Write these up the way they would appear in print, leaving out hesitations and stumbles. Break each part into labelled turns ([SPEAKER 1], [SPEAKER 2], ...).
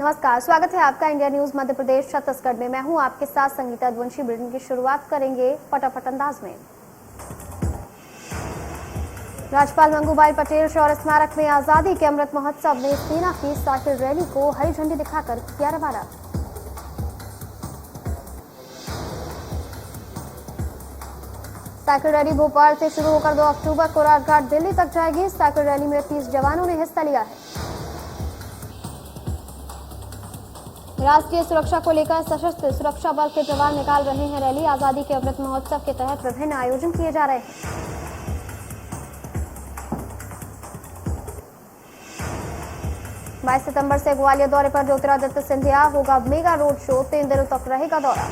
[SPEAKER 1] नमस्कार, स्वागत है आपका इंडिया न्यूज मध्य प्रदेश छत्तीसगढ़ में। मैं हूं आपके साथ संगीता द्वंशी। बुलेटिन की शुरुआत करेंगे फटाफट अंदाज में। राज्यपाल मंगूभाई पटेल शौर्य स्मारक में आजादी के अमृत महोत्सव में सेना की साइकिल रैली को हरी झंडी दिखाकर किया रवाना। साइकिल रैली भोपाल से शुरू होकर 2 अक्टूबर को राजघाट दिल्ली तक जाएगी। साइकिल रैली में 30 जवानों ने हिस्सा लिया है। राष्ट्रीय सुरक्षा को लेकर सशस्त्र सुरक्षा बल के जवान निकाल रहे हैं रैली। आजादी के अमृत महोत्सव के तहत विभिन्न आयोजन किए जा रहे हैं। बाईस सितंबर से ग्वालियर दौरे पर ज्योतिरादित्य सिंधिया। होगा मेगा रोड शो, 3 दिनों तक रहेगा दौरा।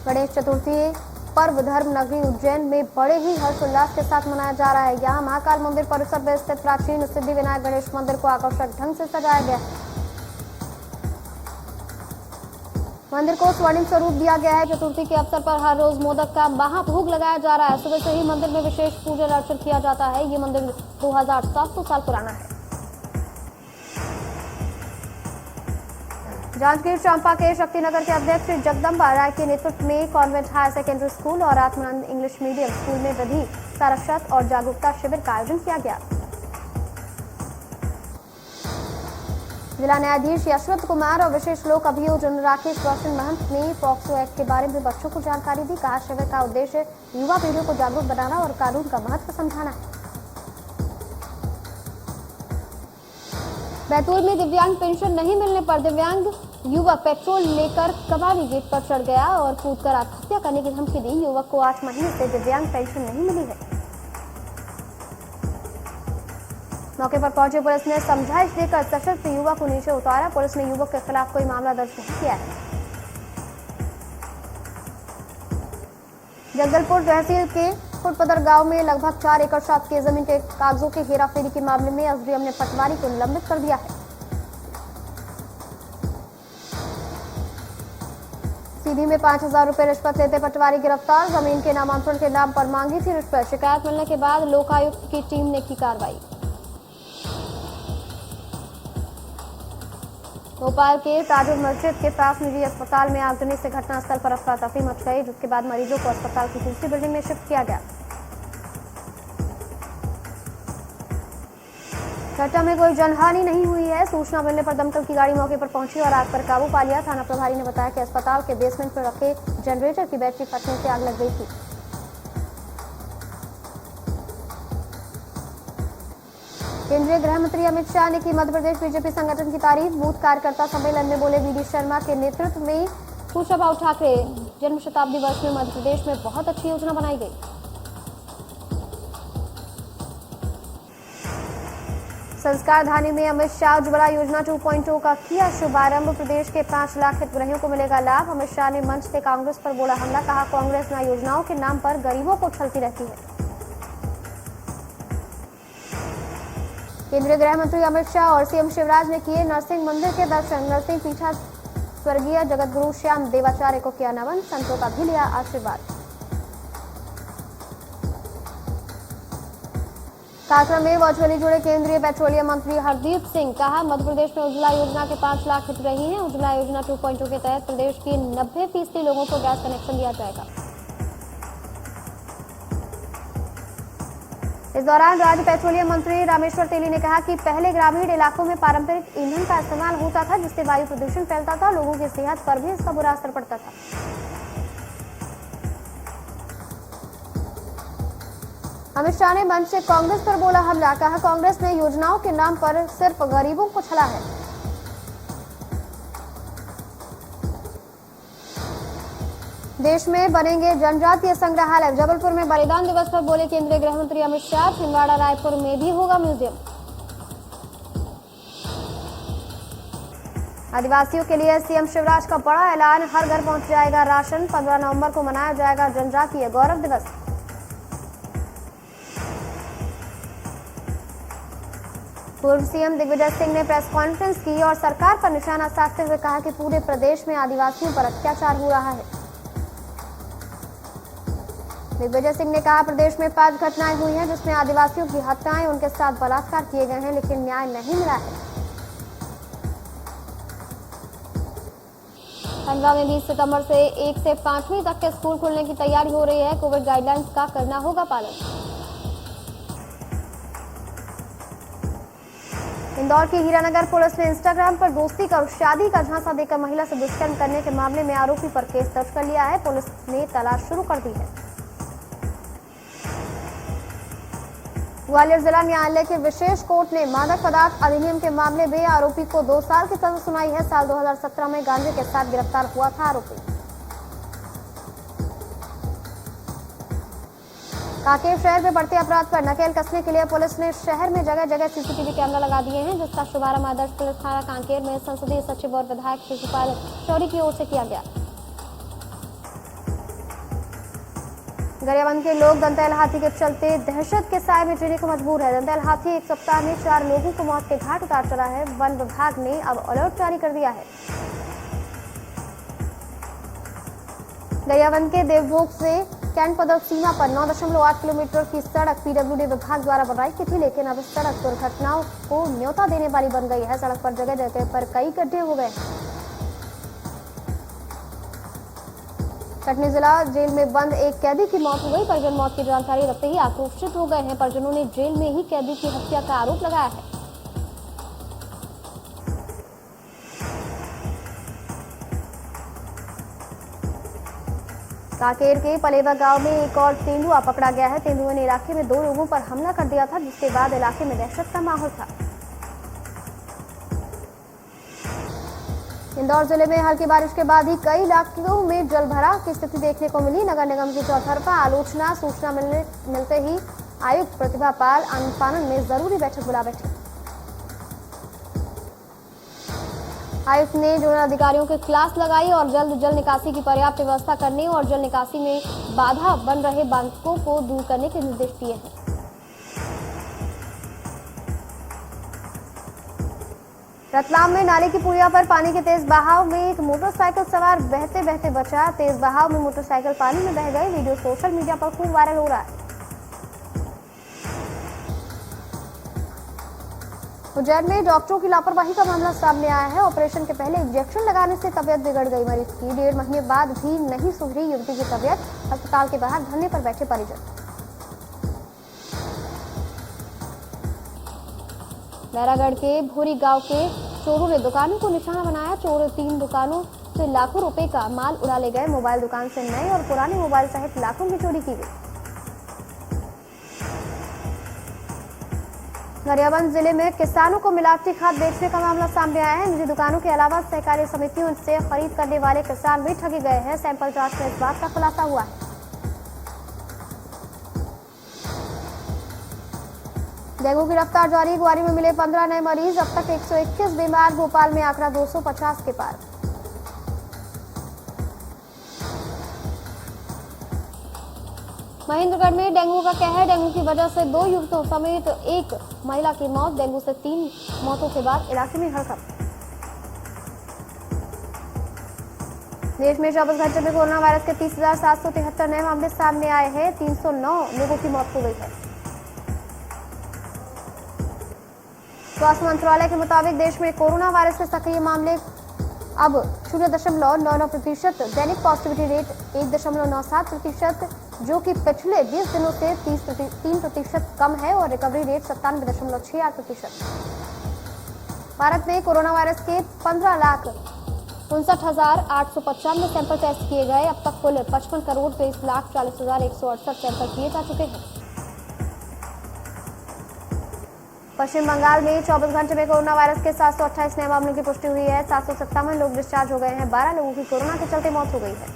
[SPEAKER 1] गणेश चतुर्थी पर्व धर्म नगरी उज्जैन में बड़े ही हर्षोल्लास के साथ मनाया जा रहा है। यहाँ महाकाल मंदिर परिसर में स्थित प्राचीन सिद्धि विनायक गणेश मंदिर को आकर्षक ढंग से सजाया गया है। मंदिर को स्वर्णिम स्वरूप दिया गया है। चतुर्थी के अवसर पर हर रोज मोदक का महाभोग लगाया जा रहा है। सुबह से ही मंदिर में विशेष पूजन अर्चन किया जाता है। ये मंदिर 2700 साल पुराना है। जांजगीर चांपा के शक्तिनगर के अध्यक्ष जगदम्बा राय के नेतृत्व में कॉन्वेंट हायर सेकेंडरी स्कूल और आत्मानंद इंग्लिश मीडियम स्कूल में विधि साक्षरता और जागरूकता शिविर का आयोजन किया गया। जिला न्यायाधीश यशवंत कुमार और विशेष लोक अभियोजन राकेश रोशन महंत ने पॉक्सो एक्ट के बारे में बच्चों को जानकारी दी। कहा, शिविर का उद्देश्य युवा पीढ़ी को जागरूक बनाना और कानून का महत्व समझाना है। बैतूल में दिव्यांग पेंशन नहीं मिलने पर दिव्यांग युवक पेट्रोल लेकर कबाड़ी गेट पर चढ़ गया और कूदकर आत्महत्या करने की धमकी दी। युवक को 8 महीने से दिव्यांग पेंशन नहीं मिली है। मौके पर पहुंची पुलिस ने समझाइश देकर सशक्त युवक को नीचे उतारा। पुलिस ने युवक के खिलाफ कोई मामला दर्ज नहीं किया है। जगदलपुर तहसील के फुटपदर गांव में लगभग 4 एकड़ शासकीय जमीन के कागजों की हेराफेरी के मामले में एसडीएम ने पटवारी को निलंबित कर दिया है। सीधी में 5000 रुपए रिश्वत लेते पटवारी गिरफ्तार। जमीन के नामांतरण के नाम पर मांगी थी रिश्वत। शिकायत मिलने के बाद लोकायुक्त की टीम ने की कार्रवाई। भोपाल के ताजुल मस्जिद के पास निजी अस्पताल में आगजनी से घटनास्थल पर अफरा तफरी मच गई, जिसके बाद मरीजों को अस्पताल की दूसरी बिल्डिंग में शिफ्ट किया गया। घटना में कोई जनहानि नहीं हुई है। सूचना मिलने पर दमकल की गाड़ी मौके पर पहुंची और आग पर काबू पा लिया। थाना प्रभारी ने बताया कि अस्पताल के बेसमेंट पर रखे जनरेटर की बैटरी फटने से आग लग गई थी। केंद्रीय गृह मंत्री अमित शाह ने की मध्य प्रदेश बीजेपी संगठन की तारीफ। बूथ कार्यकर्ता सम्मेलन में बोले वी डी शर्मा के नेतृत्व में कुशाभाऊ ठाकरे जन्म शताब्दी वर्ष में मध्य प्रदेश में बहुत अच्छी योजना बनाई गई। संस्कार धानी में अमित शाह उज्ज्वला योजना 2.0 का किया शुभारंभ। प्रदेश के 5 लाख हितग्राहियों को मिलेगा लाभ। अमित शाह ने मंच से कांग्रेस पर बोला हमला। कहा, कांग्रेस न योजनाओं के नाम पर गरीबों को छलती रहती है। केंद्रीय गृह मंत्री अमित शाह और सीएम शिवराज ने किए नरसिंह मंदिर के दर्शन। नरसिंह पीठा स्वर्गीय जगतगुरु श्याम देवाचार्य को किया नमन। संतों का भी लिया आशीर्वाद। कार्यक्रम में वर्चुअली जुड़े केंद्रीय पेट्रोलियम मंत्री हरदीप सिंह। कहा, मध्य प्रदेश में उज्ज्वला योजना के 5 लाख हितग्राही हैं। उज्ज्वला योजना 2.0 के तहत प्रदेश के 90% लोगों को गैस कनेक्शन दिया जाएगा। इस दौरान राज्य पेट्रोलियम मंत्री रामेश्वर तेली ने कहा कि पहले ग्रामीण इलाकों में पारंपरिक ईंधन का इस्तेमाल होता था, जिससे वायु प्रदूषण फैलता था। लोगों की सेहत पर भी इसका बुरा असर पड़ता था। अमित शाह ने मंच से कांग्रेस पर बोला हमला। कहा, कांग्रेस ने योजनाओं के नाम पर सिर्फ गरीबों को छला है। देश में बनेंगे जनजातीय संग्रहालय। जबलपुर में बलिदान दिवस पर बोले केंद्रीय गृह मंत्री अमित शाह। छिंदवाड़ा रायपुर में भी होगा म्यूजियम। आदिवासियों के लिए सीएम शिवराज का बड़ा ऐलान। हर घर पहुंच जाएगा राशन। 15 नवंबर को मनाया जाएगा जनजातीय गौरव दिवस। पूर्व सीएम दिग्विजय सिंह ने प्रेस कॉन्फ्रेंस की और सरकार पर निशाना साधते हुए कहा कि पूरे प्रदेश में आदिवासियों पर अत्याचार हो रहा है। दिग्विजय सिंह ने कहा, प्रदेश में 5 घटनाएं हुई हैं जिसमें आदिवासियों की हत्याएं, उनके साथ बलात्कार किए गए हैं, लेकिन न्याय नहीं मिला है। खंडवा में 20 सितंबर से 1 से 5वीं तक के स्कूल खुलने की तैयारी हो रही है। कोविड गाइडलाइंस का करना होगा पालन। इंदौर की हीरानगर पुलिस ने इंस्टाग्राम पर दोस्ती का शादी का झांसा देकर महिला से दुष्कर्म करने के मामले में आरोपी पर केस दर्ज कर लिया है। पुलिस ने तलाश शुरू कर दी है। ग्वालियर जिला न्यायालय के विशेष कोर्ट ने मादक पदार्थ अधिनियम के मामले में आरोपी को 2 साल की सजा सुनाई है। साल 2017 में गांजे के साथ गिरफ्तार हुआ था आरोपी। कांकेर शहर में बढ़ते अपराध पर नकेल कसने के लिए पुलिस ने शहर में जगह जगह सीसीटीवी कैमरा लगा दिए हैं, जिसका शुभारंभ आदर्श पुलिस थाना कांकेर में संसदीय सचिव और विधायक शिशुपाल शौरी की ओर से किया गया। गरियाबंद के लोग दंतैल हाथी के चलते दहशत के साए में जीने को मजबूर है। दंतैल हाथी एक सप्ताह में 4 लोगों को मौत के घाट उतार चला है। वन विभाग ने अब अलर्ट जारी कर दिया है। गरियाबंद के देवभोग से कैंट पदक सीमा पर 9.8 किलोमीटर की सड़क पीडब्ल्यूडी विभाग द्वारा बनाई की थी, लेकिन अब इस सड़क दुर्घटनाओं को न्योता देने वाली बन गई है। सड़क पर जगह जगह पर कई गड्ढे हो गए हैं। कटनी जिला जेल में बंद एक कैदी की मौत हो गई। परिजन मौत की जानकारी रखते ही आक्रोशित हो गए हैं। परिजनों ने जेल में ही कैदी की हत्या का आरोप लगाया है। कांकेर के पलेवा गांव में एक और तेंदुआ पकड़ा गया है। तेंदुए ने इलाके में 2 लोगों पर हमला कर दिया था, जिसके बाद इलाके में दहशत का माहौल था। इंदौर जिले में हल्की बारिश के बाद ही कई इलाकों में जलभराव की स्थिति देखने को मिली। नगर निगम की चौतरफा आलोचना सूचना मिलते ही आयुक्त प्रतिभा पाल आनंद में जरूरी बैठक बुला बैठी। आयुक्त ने जोनल अधिकारियों के क्लास लगाई और जल्द जल निकासी की पर्याप्त व्यवस्था करने और जल निकासी में बाधा बन रहे बांधों को दूर करने के निर्देश दिए हैं। रतलाम में नाले की पुलिया पर पानी के तेज बहाव में एक मोटरसाइकिल सवार बहते बहते बचा। तेज बहाव में मोटरसाइकिल पानी में बह गई। वीडियो सोशल मीडिया पर खूब वायरल हो रहा है। उज्जैन में डॉक्टरों की लापरवाही का मामला सामने आया है। ऑपरेशन के पहले इंजेक्शन लगाने से तबियत बिगड़ गई मरीज की। 1.5 महीने बाद भी नहीं सुधरी युवती की तबियत। अस्पताल के बाहर धरने पर बैठे परिजन। बैरागढ़ के भूरी गांव के चोरों ने दुकानों को निशाना बनाया। चोर 3 दुकानों से लाखों रुपए का माल उड़ा ले गए। मोबाइल दुकान से नए और पुराने मोबाइल सहित लाखों की चोरी की गई। गरियाबंद जिले में किसानों को मिलावटी खाद बेचने का मामला सामने आया है। निजी दुकानों के अलावा सहकारी समितियों से खरीद करने वाले किसान भी ठगे गए हैं। सैंपल जांच में इस बात का खुलासा हुआ है। डेंगू की रफ्तार जारी। ग्वालियर में मिले 15 नए मरीज। अब तक 121 बीमार। भोपाल में आंकड़ा 250 के पार। महेंद्रगढ़ में डेंगू का कहर। डेंगू की वजह से 2 युवकों समेत एक महिला की मौत। डेंगू से 3 मौतों के बाद इलाके में हड़कंप। देश में 24 घंटे में कोरोना वायरस के 30,773 नए मामले सामने आए हैं। 309 लोगों की मौत हो गई है। स्वास्थ्य मंत्रालय के मुताबिक देश में कोरोना वायरस के सक्रिय मामले अब 0.99%। दैनिक पॉजिटिविटी रेट 1.97%, जो कि पिछले 20 दिनों से 3% कम है और रिकवरी रेट 97.68%। भारत में कोरोना वायरस के 15,59,895 सैंपल टेस्ट किए गए। अब तक कुल 55,23,40,168 सैंपल किए जा चुके हैं। पश्चिम बंगाल में 24 घंटे में कोरोना वायरस के 728 नए मामलों की पुष्टि हुई है। 757 लोग डिस्चार्ज हो गए हैं। 12 लोगों की कोरोना के चलते मौत हो गई है।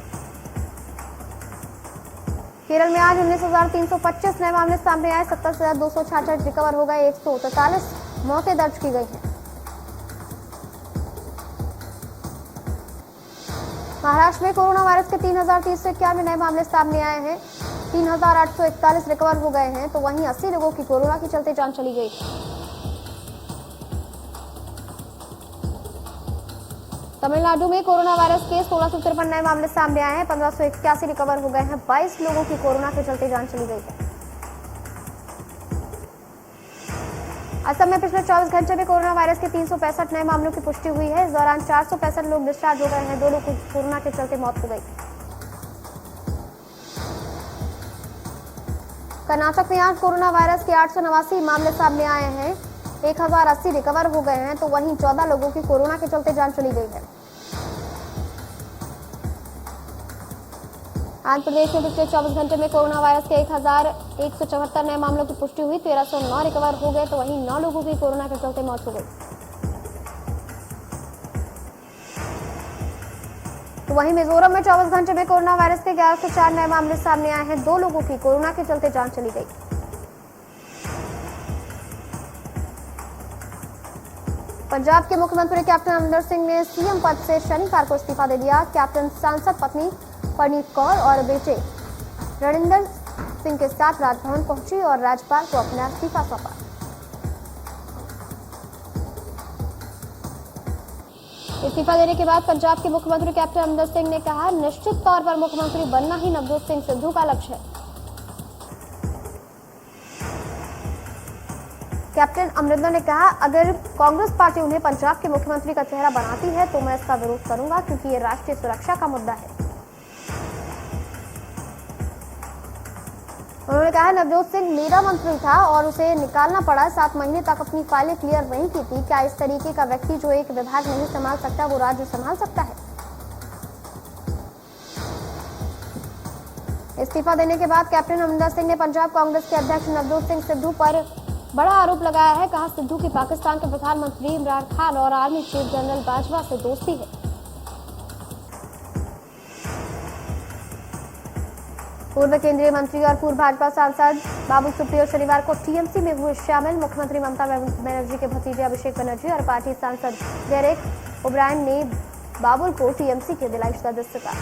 [SPEAKER 1] केरल में आज 19,325 नए मामले सामने आए। 70,266 रिकवर हो गए। 143 मौतें दर्ज की गई हैं। महाराष्ट्र में कोरोना वायरस के 3,391 नए मामले सामने आए हैं। 3,841 रिकवर हो गए हैं, तो वहीं 80 लोगों की कोरोना के चलते जान चली गई। तमिलनाडु में कोरोना वायरस के 1653 नए मामले सामने आए हैं। 1581 रिकवर हो गए हैं। 22 लोगों की कोरोना के चलते जान चली गई है। असम में पिछले 24 घंटे में कोरोना वायरस के 365 नए मामलों की पुष्टि हुई है। इस दौरान 465 लोग डिस्चार्ज हो गए हैं। 2 लोगों की कोरोना के चलते मौत हो गई। कर्नाटक में आज कोरोना वायरस के 889 मामले सामने आए हैं। 1080 रिकवर हो गए हैं, तो वहीं 14 लोगों की कोरोना के चलते जान चली गई है। आंध्र प्रदेश में पिछले 24 घंटे में कोरोना वायरस के 1174 नए मामलों की पुष्टि हुई। 1309 रिकवर हो गए, तो वहीं 9 लोगों की कोरोना के चलते मौत हो गई। तो वहीं मिजोरम में 24 घंटे में कोरोना वायरस के 1104 नए मामले सामने आए हैं। 2 लोगों की कोरोना के चलते जान चली गई। पंजाब के मुख्यमंत्री कैप्टन अमरिंदर सिंह ने सीएम पद से शनिवार को इस्तीफा दे दिया। कैप्टन सांसद पत्नी परनीत कौर और बेटे रणिंदर सिंह के साथ राजभवन पहुंची और राज्यपाल को अपना इस्तीफा सौंपा। इस्तीफा देने के बाद पंजाब के मुख्यमंत्री कैप्टन अमरिंदर सिंह ने कहा, निश्चित तौर पर मुख्यमंत्री बनना ही नवजोत सिंह सिद्धू का लक्ष्य है। कैप्टन अमरिंदर ने कहा, अगर कांग्रेस पार्टी उन्हें पंजाब के मुख्यमंत्री का चेहरा बनाती है तो मैं इसका विरोध करूंगा, क्योंकि ये राष्ट्रीय सुरक्षा का मुद्दा है। उन्होंने कहा, नवजोत सिंह मेरा मंत्री था और उसे निकालना पड़ा। 7 महीने तक अपनी फाइलें क्लियर नहीं की थी। क्या इस तरीके का व्यक्ति जो एक विभाग नहीं संभाल सकता, वो राज्य संभाल सकता है? इस्तीफा देने के बाद कैप्टन अमरिंदर सिंह ने पंजाब कांग्रेस के अध्यक्ष नवजोत सिंह सिद्धू पर बड़ा आरोप लगाया है। कहा, सिद्धू की पाकिस्तान के प्रधानमंत्री इमरान खान और आर्मी चीफ जनरल बाजवा से दोस्ती है। पूर्व केंद्रीय मंत्री और पूर्व भाजपा सांसद बाबुल सुप्रियो शनिवार को टीएमसी में हुए शामिल। मुख्यमंत्री ममता बनर्जी के भतीजे अभिषेक बनर्जी और पार्टी सांसद डेरेक ओब्रायन ने बाबुल को टीएमसी के दिलाई सदस्यता।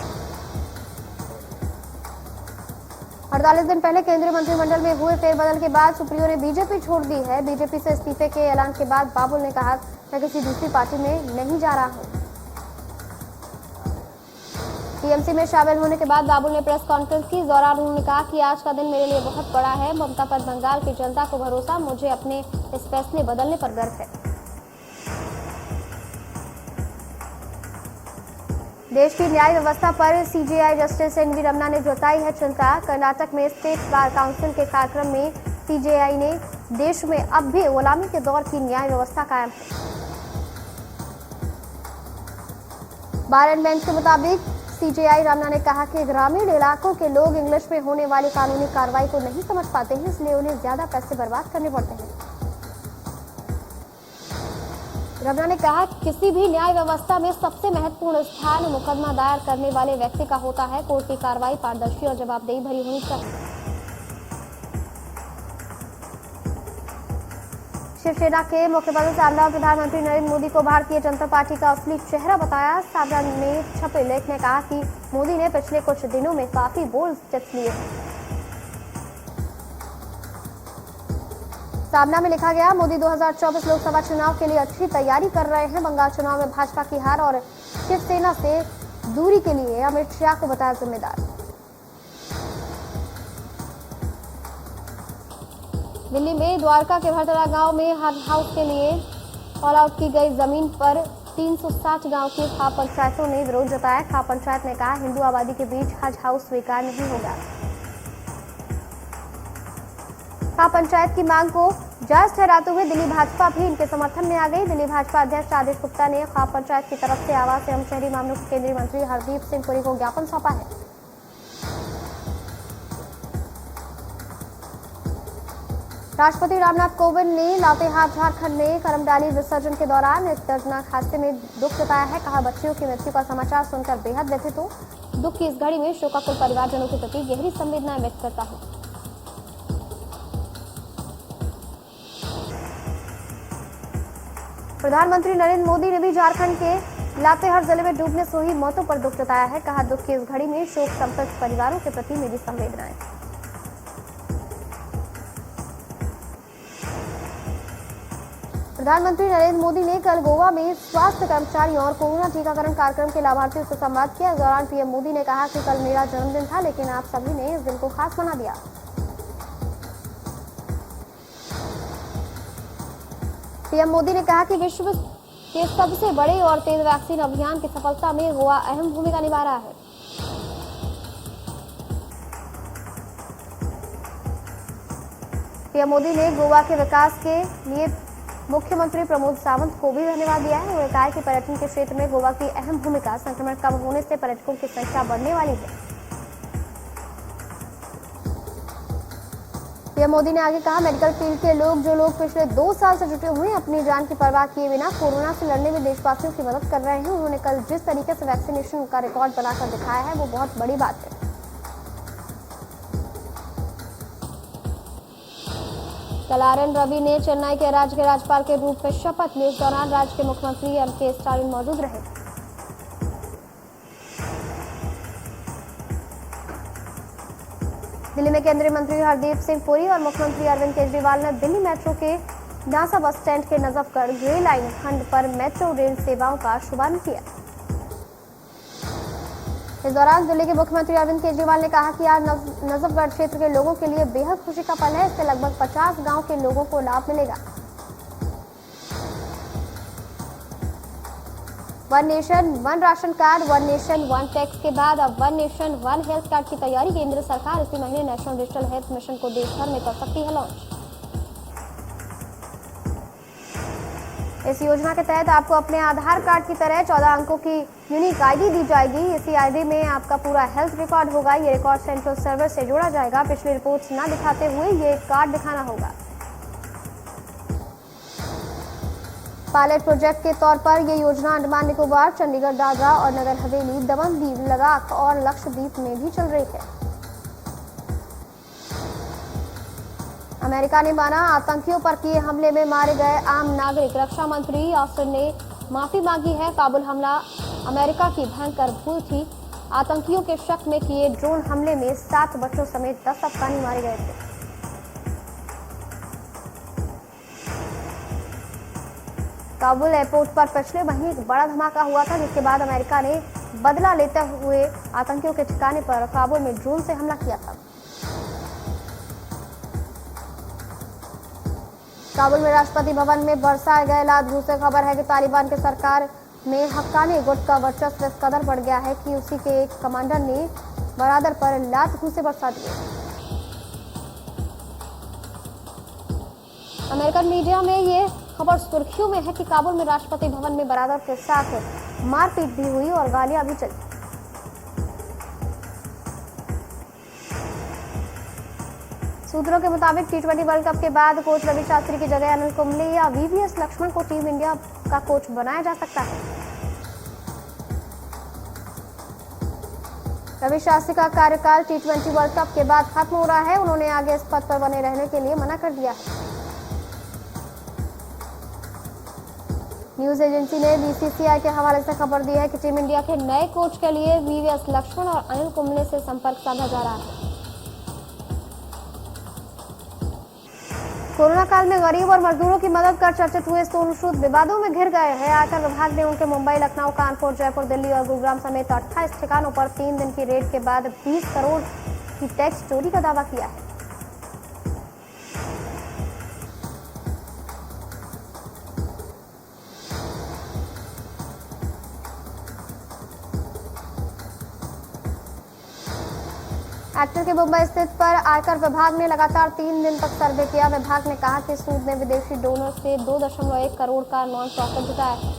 [SPEAKER 1] 48 दिन पहले केंद्रीय मंत्रिमंडल में हुए फेरबदल के बाद सुप्रियो ने बीजेपी छोड़ दी है। बीजेपी से इस्तीफे के ऐलान के बाद बाबुल ने कहा, मैं किसी दूसरी पार्टी में नहीं जा रहा हूं। टीएमसी में शामिल होने के बाद बाबुल ने प्रेस कॉन्फ्रेंस की। इस दौरान उन्होंने कहा कि आज का दिन मेरे लिए बहुत बड़ा है। ममता पर बंगाल की जनता को भरोसा, मुझे अपने इस फैसले बदलने पर गर्व है। देश की न्याय व्यवस्था पर सीजेआई जस्टिस एनवी रमना ने जताई है चिंता। कर्नाटक में स्टेट बार काउंसिल के कार्यक्रम में सीजेआई ने देश में अब भी गुलामी के दौर की न्याय व्यवस्था कायम है। बार एंड बेंच के मुताबिक सीजेआई रमना ने कहा कि ग्रामीण इलाकों के लोग इंग्लिश में होने वाली कानूनी कार्रवाई को नहीं समझ पाते हैं, इसलिए उन्हें ज्यादा पैसे बर्बाद करने पड़ते हैं। रमना ने कहा, किसी भी न्याय व्यवस्था में सबसे महत्वपूर्ण स्थान मुकदमा दायर करने वाले व्यक्ति का होता है। कोर्ट की कार्रवाई पारदर्शी और जवाबदेही भरी होनी चाहिए। शिवसेना के मुख्यमंत्री सावना प्रधानमंत्री नरेंद्र मोदी को भारतीय जनता पार्टी का असली चेहरा बताया। सावना में छपे लेख में कहा कि मोदी ने पिछले कुछ दिनों में काफी बोल्ड स्टेप्स लिए हैं। सावना में लिखा गया, मोदी 2024 लोकसभा चुनाव के लिए अच्छी तैयारी कर रहे हैं। बंगाल चुनाव में भाजपा की हार और शिवसेना से दूरी के लिए अमित शाह को बताया जिम्मेदार। दिल्ली में द्वारका के भरतड़ा गांव में हज हाउस के लिए ऑल आउट की गई जमीन पर 360 गांव की खाप पंचायतों ने विरोध जताया। खाप पंचायत ने कहा, हिंदू आबादी के बीच हज हाउस स्वीकार नहीं होगा। खाप पंचायत की मांग को जायज ठहराते हुए दिल्ली भाजपा भी इनके समर्थन में आ गई। दिल्ली भाजपा अध्यक्ष आदेश गुप्ता ने खाप पंचायत की तरफ से आवास एवं शहरी मामलों के केंद्रीय मंत्री हरदीप सिंह पुरी को ज्ञापन सौंपा है। राष्ट्रपति रामनाथ कोविंद ने लातेहार झारखंड में करमडाली विसर्जन के दौरान एक दर्दनाक हादसे में दुख जताया है। कहा, बच्चियों की मृत्यु का समाचार सुनकर बेहद व्यथित हूं। दुख की इस घड़ी में शोकाकुल परिवारजनों के प्रति गहरी संवेदनाएं व्यक्त करता हूं। प्रधानमंत्री नरेंद्र मोदी ने भी झारखंड के लातेहार जिले में डूबने से हुई मौतों पर दुख जताया है। कहा, दुख की इस घड़ी में शोक संतप्त परिवारों के प्रति मेरी संवेदनाएं। प्रधानमंत्री नरेंद्र मोदी ने कल गोवा में स्वास्थ्य कर्मचारियों और कोरोना टीकाकरण कार्यक्रम के लाभार्थियों से संवाद किया। इस दौरान पीएम मोदी ने कहा कि कल मेरा जन्मदिन था, लेकिन आप सभी ने इस दिन को खास बना दिया। पीएम मोदी ने कहा कि विश्व के सबसे बड़े और तेज वैक्सीन अभियान की सफलता में गोवा अहम भूमिका निभा रहा है। पीएम मोदी ने गोवा के विकास के लिए मुख्यमंत्री प्रमोद सावंत को भी धन्यवाद दिया है। उन्होंने कहा कि पर्यटन के क्षेत्र में गोवा की अहम भूमिका, संक्रमण कम होने से पर्यटकों की संख्या बढ़ने वाली है। पीएम मोदी ने आगे कहा, मेडिकल फील्ड के जो लोग पिछले 2 साल से जुटे हुए हैं, अपनी जान की परवाह किए बिना कोरोना से लड़ने में देशवासियों की मदद कर रहे हैं। उन्होंने कल जिस तरीके से वैक्सीनेशन का रिकॉर्ड बनाकर दिखाया है, वो बहुत बड़ी बात है। कल आर.एन. रवि ने चेन्नई के राज्य के राज्यपाल के रूप में शपथ ली। इस दौरान राज्य के मुख्यमंत्री एम.के. स्टालिन मौजूद रहे। दिल्ली में केंद्रीय मंत्री हरदीप सिंह पुरी और मुख्यमंत्री अरविंद केजरीवाल ने दिल्ली मेट्रो के नासा बस स्टैंड के नजफगढ़ ग्रे लाइन खंड पर मेट्रो रेल सेवाओं का शुभारंभ किया। इस दौरान दिल्ली के मुख्यमंत्री अरविंद केजरीवाल ने कहा कि आज नजफगढ़ क्षेत्र के लोगों के लिए बेहद खुशी का पल है। इससे लगभग 50 गांव के लोगों को लाभ मिलेगा। One nation one ration card, one nation one tax के बाद अब one nation one health card की तैयारी। केंद्र सरकार इसी महीने नेशनल डिजिटल हेल्थ मिशन को देश भर में कर सकती है लॉन्च। इस योजना के तहत आपको अपने आधार कार्ड की तरह 14 अंकों की यूनिक आईडी दी जाएगी। इसी आईडी में आपका पूरा हेल्थ रिकॉर्ड होगा। ये रिकॉर्ड सेंट्रल सर्वर से जोड़ा जाएगा। पिछली रिपोर्ट्स न दिखाते हुए ये कार्ड दिखाना होगा। पायलट प्रोजेक्ट के तौर पर यह योजना अंडमान निकोबार, चंडीगढ़, दादरा और नगर हवेली, दमन दीव, लद्दाख और लक्षद्वीप में भी चल रही है। अमेरिका ने माना आतंकियों पर किए हमले में मारे गए आम नागरिक। रक्षा मंत्री ऑस्टिन ने माफी मांगी है। काबुल हमला अमेरिका की भयंकर भूल थी। आतंकियों के शक में किए ड्रोन हमले में 7 बच्चों समेत 10 अफगानी मारे गए थे। काबुल एयरपोर्ट पर पिछले महीने एक बड़ा धमाका हुआ था, जिसके बाद अमेरिका ने बदला लेते हुए आतंकियों के ठिकाने पर काबुल में ड्रोन से हमला किया था। काबुल में राष्ट्रपति भवन में बरसाए गए लात घूसे। खबर है कि तालिबान की सरकार में हक्कानी गुट का वर्चस्व इस कदर बढ़ गया है कि उसी के एक कमांडर ने बरादर पर लात घूसे बरसा दिए। अमेरिकन मीडिया में ये खबर सुर्खियों में है कि काबुल में राष्ट्रपति भवन में बरादर के साथ मारपीट भी हुई और गालियां भी चली। सूत्रों के मुताबिक T20 वर्ल्ड कप के बाद कोच रवि शास्त्री की जगह अनिल कुंबले या VVS लक्ष्मण को टीम इंडिया का कोच बनाया जा सकता है। रवि शास्त्री का कार्यकाल T20 वर्ल्ड कप के बाद खत्म हो रहा है। उन्होंने आगे इस पद पर बने रहने के लिए मना कर दिया है। न्यूज एजेंसी ने BCCI के हवाले से खबर दी है कि टीम इंडिया के नए कोच के लिए VVS लक्ष्मण और अनिल कुंबले से संपर्क साधा जा रहा है। कोरोना काल में गरीब और मजदूरों की मदद कर चर्चित हुए सोनू सूद विवादों में घिर गए हैं। आयकर विभाग ने उनके मुंबई, लखनऊ, कानपुर, जयपुर, दिल्ली और गुरुग्राम समेत 28 ठिकानों पर 3 दिन की रेड के बाद 20 करोड़ की टैक्स चोरी का दावा किया है। एक्टर के मुंबई स्थित पर आयकर विभाग ने लगातार 3 दिन तक सर्वे किया। विभाग ने कहा कि सूद ने विदेशी डोनर से 2.1 करोड़ का नॉन प्रॉफिट जुटाया है।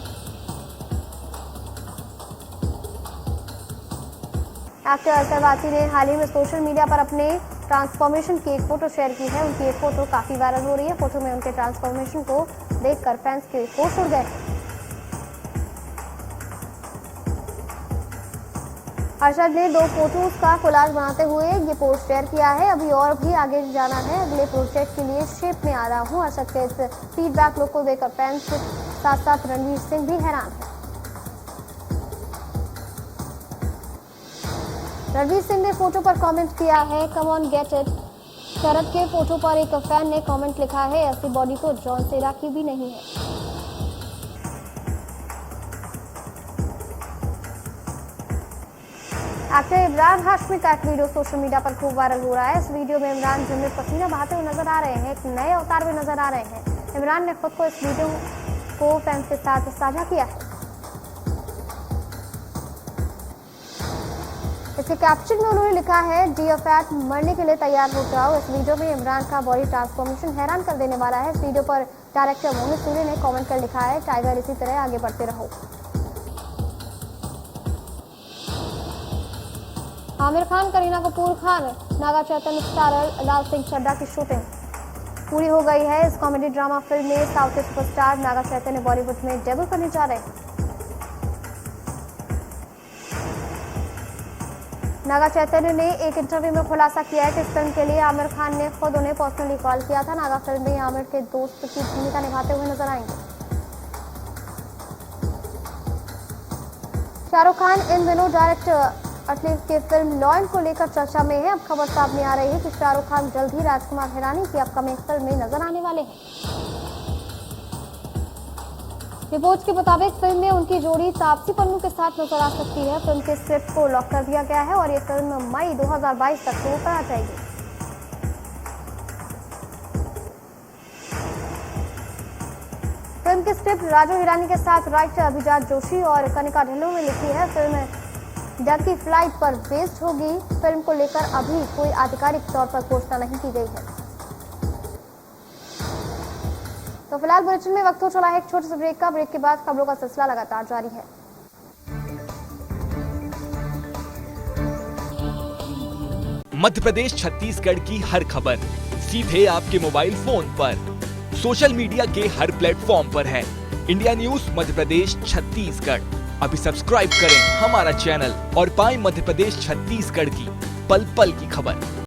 [SPEAKER 1] एक्टर अरशद वारसी ने हाल ही में सोशल मीडिया पर अपने ट्रांसफॉर्मेशन की एक फोटो शेयर की है। उनकी ये फोटो काफी वायरल हो रही है। फोटो में उनके ट्रांसफॉर्मेशन को देखकर फैंस के होश उड़ गए। अरशद ने 2 फोटोज का कोलाज बनाते हुए ये पोस्ट शेयर किया है। अभी और भी आगे जाना है, अगले प्रोजेक्ट के लिए शेप में आ रहा हूँ। अरशद के इस फीडबैक लुक को देखकर फैंस के साथ साथ रणवीर सिंह भी हैरान है। रणवीर सिंह ने फोटो पर कमेंट किया है, कम ऑन गेट इट। शरद के फोटो पर एक फैन ने कमेंट लिखा है, ऐसी बॉडी तो जॉन सेना की भी नहीं है। एक्टर इमरान हाशमी का एक वीडियो सोशल मीडिया पर खूब वायरल हो रहा है। इस वीडियो में इमरान जिम में पसीना बहाते हुए नजर आ रहे हैं, एक नए अवतार में नजर आ रहे हैं। इमरान ने खुद को इस वीडियो को फैंस के साथ साझा किया है। इसके कैप्शन में उन्होंने लिखा है, डियर फैट, मरने के लिए तैयार हो जाओ। इस वीडियो में इमरान का बॉडी ट्रांसफॉर्मेशन हैरान कर देने वाला है। इस वीडियो पर डायरेक्टर मोहित सूरी ने कमेंट कर लिखा है, टाइगर इसी तरह आगे बढ़ते रहो। आमिर खान, करीना कपूर खान, नागा चैतन्य स्टारर लाल सिंह चड्ढा की शूटिंग पूरी हो गई है। इस कॉमेडी ड्रामा फिल्म में साउथ के सुपरस्टार नागा चैतन्य बॉलीवुड में डेब्यू करने जा रहे हैं। नागा चैतन्य ने एक इंटरव्यू में खुलासा किया है कि इस फिल्म के लिए आमिर खान ने खुद उन्हें पर्सनली कॉल किया था। नागा फिल्म में आमिर के दोस्त की भूमिका निभाते हुए नजर आएंगे। शाहरुख खान इन दिनों डायरेक्टर अटली की फिल्म लॉयन को लेकर चर्चा में है। अब खबर सामने आ रही है कि शाहरुख खान जल्द ही राजकुमार हिरानी की अपकमिंग फिल्म में नजर आने वाले हैं। रिपोर्ट्स के मुताबिक फिल्म में उनकी जोड़ी तापसी पन्नू के साथ नजर आ सकती है। फिल्म के स्क्रिप्ट को लॉक कर दिया गया है और ये फिल्म मई 2022 तक थिएटर पर आ जाएगी। फिल्म की स्क्रिप्ट राजू हिरानी के साथ राइटर अभिजात जोशी और कनिका ढिल्लों ने लिखी है। फिल्म डकी फ्लाइट पर बेस्ड होगी। फिल्म को लेकर अभी कोई आधिकारिक तौर पर घोषणा नहीं की गई है। तो फिलहाल बुलेटिन में वक्त हो चला है एक छोटे से ब्रेक का। ब्रेक के बाद खबरों का सिलसिला लगातार जारी है।
[SPEAKER 2] मध्य प्रदेश छत्तीसगढ़ की हर खबर सीधे आपके मोबाइल फोन पर, सोशल मीडिया के हर प्लेटफॉर्म पर है। इंडिया न्यूज मध्य प्रदेश छत्तीसगढ़, अभी सब्सक्राइब करें हमारा चैनल और पाएं मध्य प्रदेश छत्तीसगढ़ की पल पल की खबर।